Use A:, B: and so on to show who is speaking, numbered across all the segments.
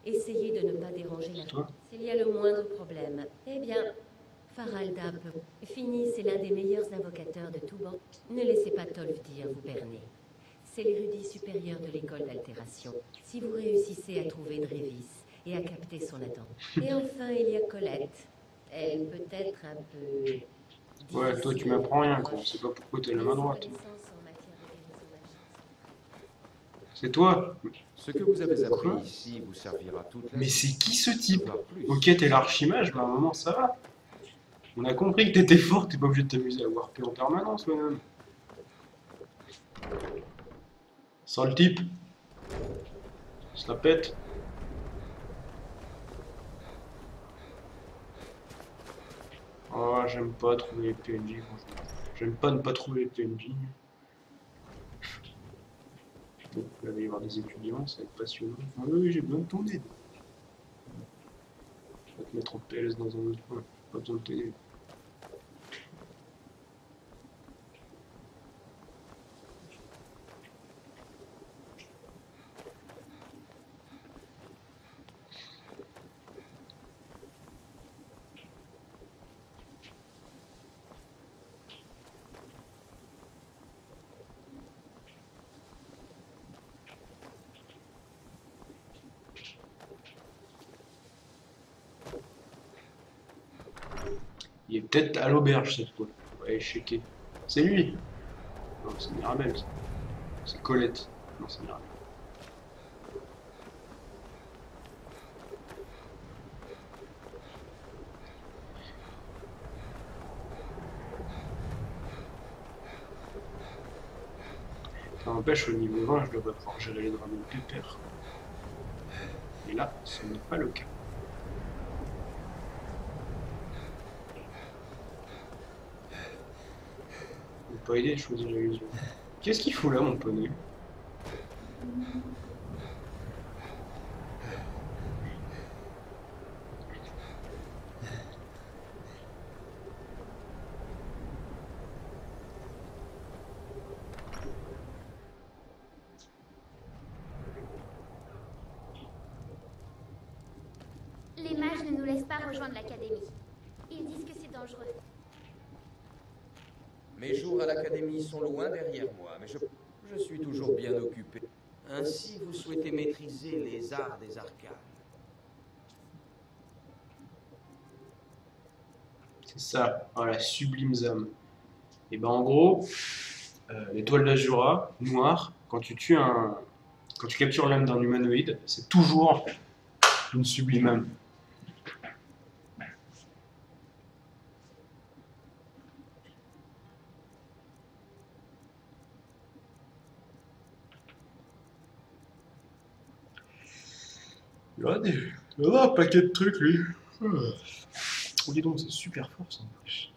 A: Essayez de ne pas déranger la
B: Toi?
A: s'il y a le moindre problème. Eh bien, Faralda peut. Finis, c'est l'un des meilleurs invocateurs de Touban. Ne laissez pas Tolf dire vous berner. C'est l'érudit supérieur de l'école d'altération. Si vous réussissez à trouver Drévis et à capter son attente. Et enfin, il y a Colette. Elle peut être un peu
B: Ouais, toi tu
A: difficile
B: m'apprends rien, quoi. On
A: d'approche,
B: sait pas pourquoi t'as la
A: mais
B: main
A: ses
B: droite.
A: connaissances en matière de guérison magique
B: C'est toi?
C: Ce que vous avez appris
B: Quoi?
C: ici vous servira toute la
B: Mais
C: vie,
B: c'est qui ce type?
C: voire plus.
B: Ok, t'es l'archimage, bah à un moment ça va. On a compris que t'étais fort, t'es pas obligé de t'amuser à warper en permanence, même. Sans le type, on se la pète. Oh, j'aime pas trouver les PNJ, franchement. J'aime pas ne pas trouver les PNJ. Donc, il va y avoir des étudiants, ça va être passionnant. Ah oui, j'ai besoin de ton aide. Je vais te mettre en PLS dans un autre coin. Pas besoin de t'aider. Il est peut-être à l'auberge cette fois. On va aller checker. C'est lui. Non, c'est Mirabelle. Ça. C'est Colette. Non, c'est Mirabelle. Ça n'empêche, au niveau 20, je devrais pouvoir gérer les dragons pépère. Et là, ce n'est pas le cas. On peut pas aider à choisir l'illusion. Qu'est-ce qu'il fout là, mon poney?
D: Les mages ne nous laissent pas rejoindre l'académie. Ils disent que c'est dangereux.
C: Mes jours à l'académie sont loin derrière moi, mais je suis toujours bien occupé. Ainsi, vous souhaitez maîtriser les arts des arcanes.
B: C'est ça, voilà, sublime âme. Et ben en gros, l'étoile d'Azura, noire, quand tu tues un. Quand tu captures l'âme d'un humanoïde, c'est toujours une sublime âme. Il y a un paquet de trucs, lui. Oh, dis donc, c'est super fort, ça, en plus.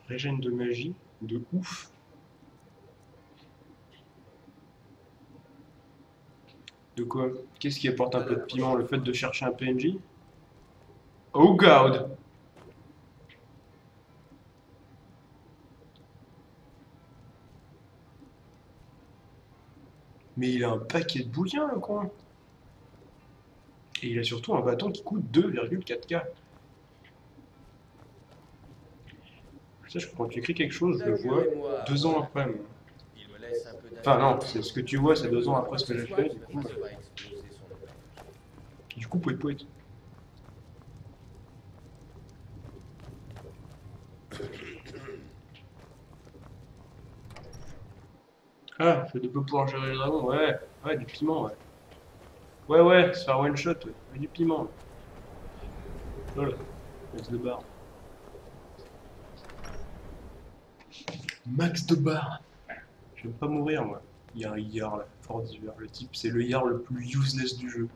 B: Régène de magie, de ouf. De quoi? Qu'est-ce qui apporte un peu de piment? Le fait de chercher un PNJ? Oh god! Mais il a un paquet de bouquins, le coin. Et il a surtout un bâton qui coûte 2,4K. Ça, quand tu écris quelque chose, je le vois 2 ans après. Moi.
C: Il me laisse un peu
B: Enfin, non, c'est ce que tu vois, c'est 2 ans après ce que j'ai fait. Du coup, poète poète. Ah, je vais pouvoir gérer les dragons, ouais. Ouais, du piment, ouais. Ouais, se faire one shot, ouais. Ouais, du piment. Voilà. Max de barre. Max de barre. Je vais pas mourir, moi. Il y a un Yar là, fort d'hiver. Le type, c'est le Yar le plus useless du jeu.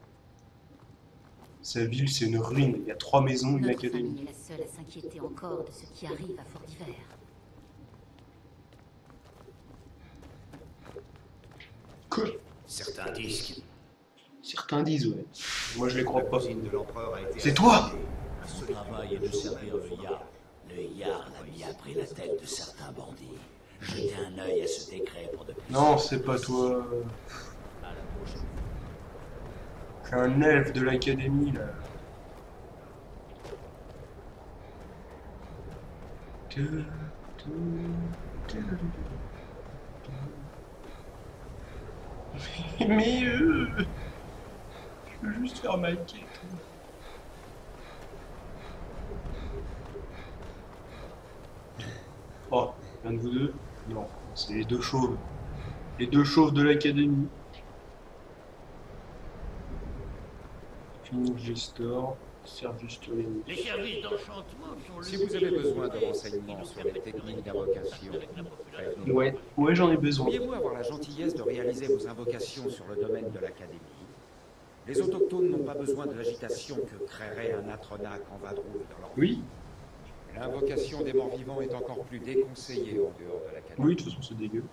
B: Sa ville, c'est une ruine. Il y a 3 maisons, une
A: Notre
B: académie.
A: famille est la seule à s'inquiéter encore de ce qui arrive à Fort d'Hiver.
B: Quoi?
E: Certains disent que
B: Certains disent, ouais. Moi, je les crois
E: la
B: pas.
E: cousine de l'empereur a été
B: C'est toi!
E: Son travail est de servir le Yard. Le Yard a bien pris la tête de certains bandits. Jetez un œil à ce décret pour de plus.
B: Non, c'est pas toi. Un elfe de l'académie, là. Mais je veux juste faire ma quête. Oh, l'un de vous deux? Non, c'est les deux chauves. Les deux chauves de l'académie. Finish Gestor, Servus Turing.
E: Les services d'enchantement sont
C: Si vous avez besoin de renseignements sur les techniques d'invocation, prévenez-nous.
B: Ouais, j'en ai besoin.
C: Pourriez-vous avoir la gentillesse de réaliser vos invocations sur le domaine de l'Académie? Les autochtones n'ont pas besoin de l'agitation que créerait un Atronach en vadrouille dans leur
B: Oui,
C: L'invocation des morts vivants est encore plus déconseillée en dehors de l'Académie.
B: oui, de toute façon c'est dégueu.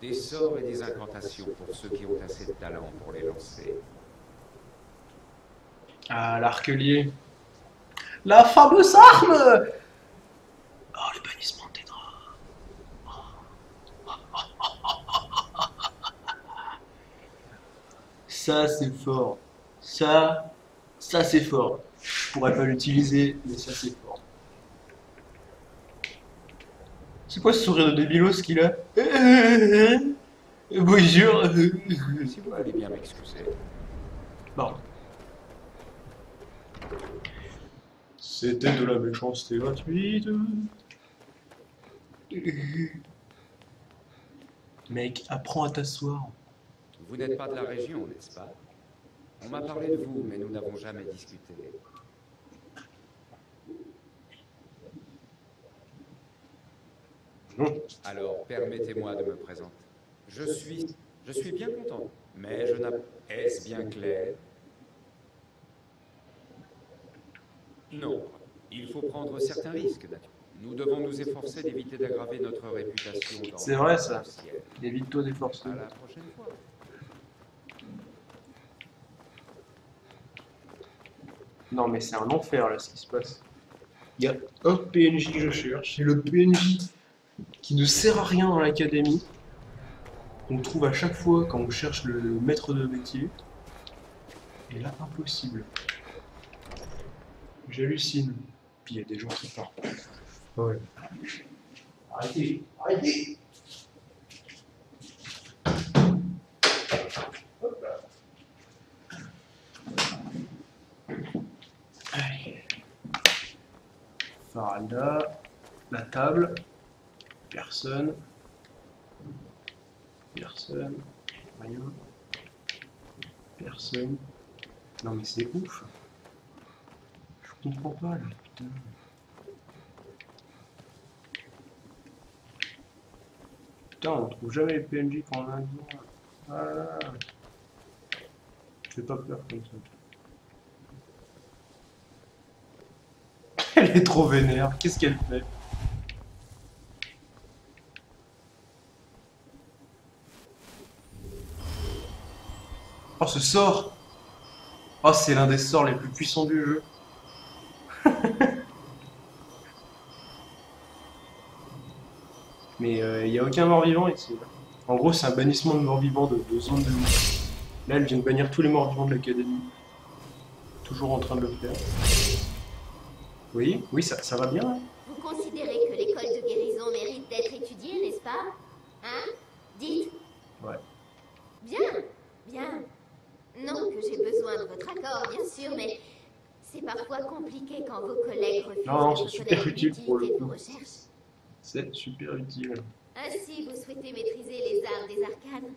C: Des sorts et des incantations pour ceux qui ont assez de talent pour les lancer.
B: Ah, l'arquelier. La fameuse arme! Oh, le bannissement des draps. Ça, c'est fort. Ça c'est fort. Je pourrais pas l'utiliser, mais ça, c'est fort. C'est quoi ce sourire de débilos qu'il a? Bonjour.
C: Si vous voulez bien m'excuser.
B: Bon. C'était de la méchanceté gratuite. Mec, apprends à t'asseoir.
C: Vous n'êtes pas de la région, n'est-ce pas? On m'a parlé de vous, mais nous n'avons jamais discuté.
B: Non.
C: Alors, permettez-moi de me présenter. Je suis bien content, mais je n'ai... Est-ce bien clair? Non, il faut prendre certains risques, naturellement. Nous devons nous efforcer d'éviter d'aggraver notre réputation dans
B: C'est vrai, ça.
C: le ciel.
B: Évite-toi des forces.
C: À la prochaine fois.
B: Non, mais c'est un enfer là ce qui se passe. Il y a un PNJ que je cherche, c'est le PNJ qui ne sert à rien dans l'académie. On le trouve à chaque fois quand on cherche le maître de métier. Et là, impossible. J'hallucine. Puis il y a des gens qui partent. Ouais. Arrêtez, arrêtez. Hop là. Allez. Faralda, la table, personne, rien, personne. Non mais c'est ouf. Je comprends pas là, putain. Putain, on trouve jamais les PNJ quand on a besoin. Voilà. Fais pas peur comme ça. Elle est trop vénère, qu'est-ce qu'elle fait? Oh, ce sort! Oh, c'est l'un des sorts les plus puissants du jeu. Mais il n'y a aucun mort-vivant ici. En gros, c'est un bannissement de morts-vivants de zone de vie. Là, elle vient de bannir tous les morts-vivants de l'académie. Toujours en train de le faire. Oui, oui, ça va bien. Hein.
D: Vous considérez que l'école de guérison mérite d'être étudiée, n'est-ce pas? Hein? Dites.
B: Ouais.
D: Bien, bien. Non que j'ai besoin de votre accord, bien sûr, mais c'est parfois compliqué quand vos collègues refusent
B: Non,
D: de
B: c'est super
D: reconnaître
B: utile pour le
D: l'utilité de
B: coup.
D: vos recherches.
B: C'est super utile.
D: Ainsi, vous souhaitez maîtriser les arts des arcanes.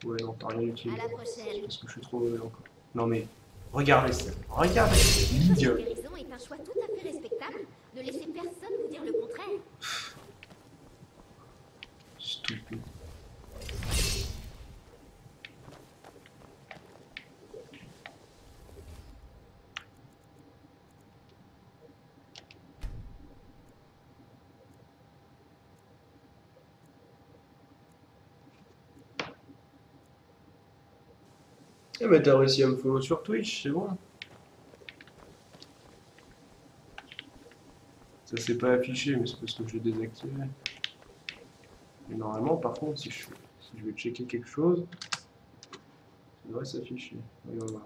B: Ouais, non, t'as rien utile.
D: À la prochaine.
B: Parce que je suis trop mauvais encore. Non mais, regardez ça. Regardez.
D: La
B: Ligue.
D: guérison est un choix tout à fait respectable. Ne laissez personne vous dire le contraire.
B: Stupide. Eh ben t'as réussi à me follow sur Twitch, c'est bon. Ça s'est pas affiché, mais c'est parce que je l'ai désactivé. Mais normalement, par contre, si je vais checker quelque chose, ça devrait s'afficher. Voyons voir.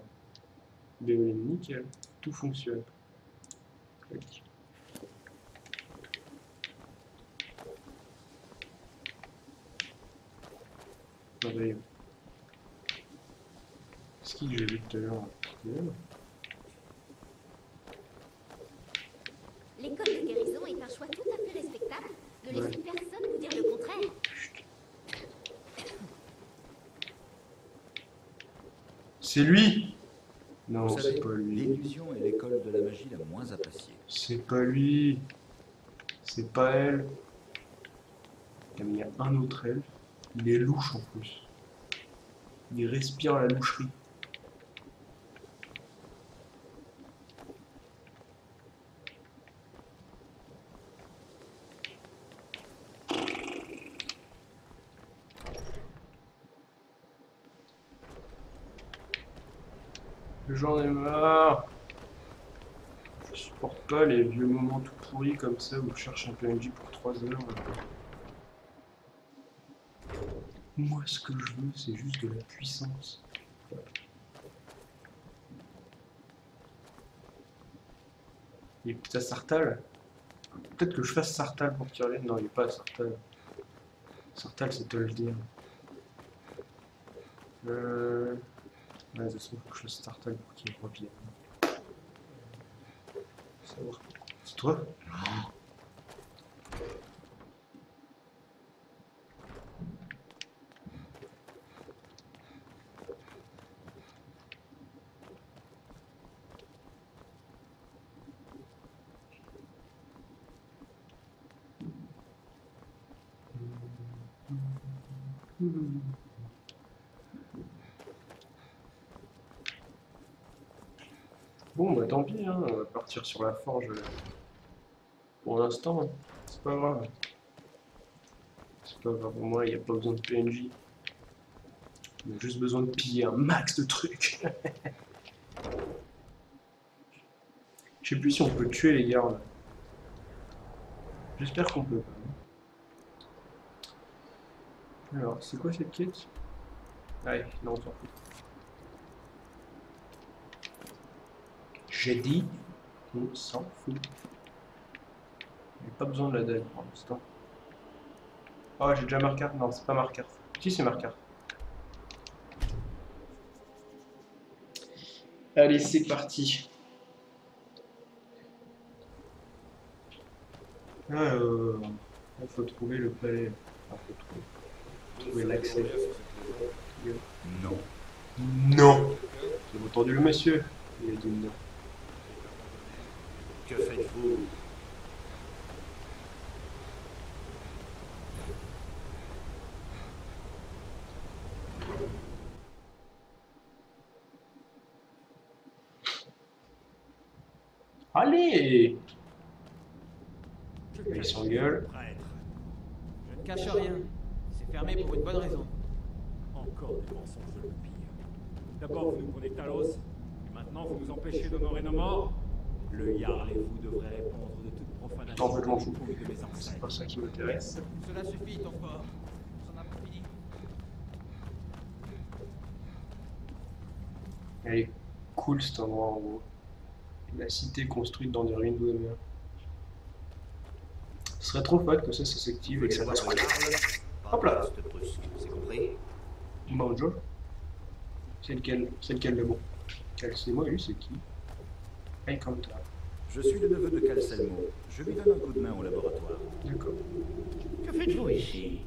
B: BOM, nickel. Tout fonctionne. Clic. Merveilleux. Ce que j'ai vu tout à l'heure.
D: L'école de guérison est un choix tout à fait respectable. Ne laissez personne vous dire le contraire.
B: C'est lui! Non,
C: Vous savez,
B: c'est pas lui.
C: l'illusion est l'école de la magie la moins appréciée.
B: C'est pas lui. C'est pas elle. Il y a un autre elle. Il est louche en plus. Il respire la loucherie. J'en ai marre. Je supporte pas les vieux moments tout pourris comme ça où je cherche un PNJ pour 3 heures. Moi, ce que je veux, c'est juste de la puissance. Il est à Sartal. Peut-être que je fasse Sartal pour qu'il revienne. Non, il est pas à Sartal. Sartal, c'est te le dire. Ouais, de toute façon, il faut que je fasse Sartal pour qu'il revienne. C'est toi? Bon, bah tant pis, hein, on va partir sur la forge pour l'instant. Hein. C'est pas grave. C'est pas grave, pour moi, il n'y a pas besoin de PNJ. On a juste besoin de piller un max de trucs. Je sais plus si on peut tuer les gardes. J'espère qu'on peut. Alors, c'est quoi cette quête? Ouais, non, on s'en fout. J'ai dit, on s'en fout. J'ai pas besoin de la dague pour l'instant. Oh, j'ai déjà Markar. Non, c'est pas Markar. Si, c'est Markar. Allez, c'est parti. Alors, il faut trouver le palais. Enfin, faut trouver l'accès.
C: Non.
B: Non. J'ai entendu le monsieur. Il a dit non.
E: Que faites-vous?
B: Allez.
F: Je
B: Il s'engueule.
E: Prêtre.
F: Je ne cache rien. C'est fermé pour une bonne raison.
G: Encore des mensonges de l'Empire. D'abord, vous nous prenez Talos, et maintenant, vous nous empêchez d'honorer nos morts. Le Jarl et vous devrez répondre de toute profanation
B: En fait, je m'en fous.
G: de mes
B: C'est
G: ancêtres.
B: pas ça qui m'intéresse.
F: Cela suffit, ton fort. On s'en a pas fini.
B: Elle est cool cet endroit en gros. La cité construite dans des ruines de mer. Ce serait trop fun que ça s'active et que ça fasse. Hop là.
E: C'est compris?
B: Bonjour. C'est lequel le bon? C'est moi, lui, c'est qui? Hey, comme toi.
C: Je suis le neveu de Calcelmo. Je lui donne un coup de main au laboratoire.
B: D'accord.
H: Que faites-vous ici?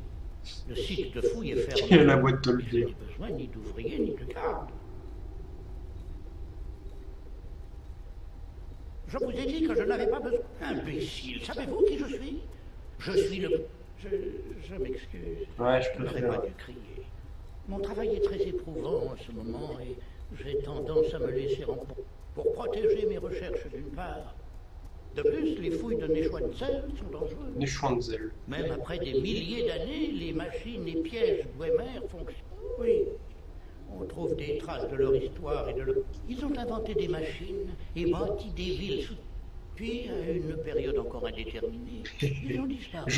H: Le site de fouille est fermé.
B: Il y a la boîte de le
H: Je n'ai
B: dire.
H: besoin ni d'ouvriers ni de gardes. Je vous ai dit que je n'avais pas besoin. Imbécile, savez-vous qui je suis? Je suis le... Je m'excuse.
B: Ouais, je
H: Je n'aurais
B: préfère.
H: pas dû crier. Mon travail est très éprouvant en ce moment et j'ai tendance à me laisser en pour protéger mes recherches d'une part. De plus, les fouilles de Neuschwanzel sont dangereuses.
B: Neuschwanzel.
H: Même après des milliers d'années, les machines et pièges Dwemer fonctionnent. Oui, on trouve des traces de leur histoire et de leur... Ils ont inventé des machines et bâti des villes. Puis, à une période encore indéterminée, ils ont disparu.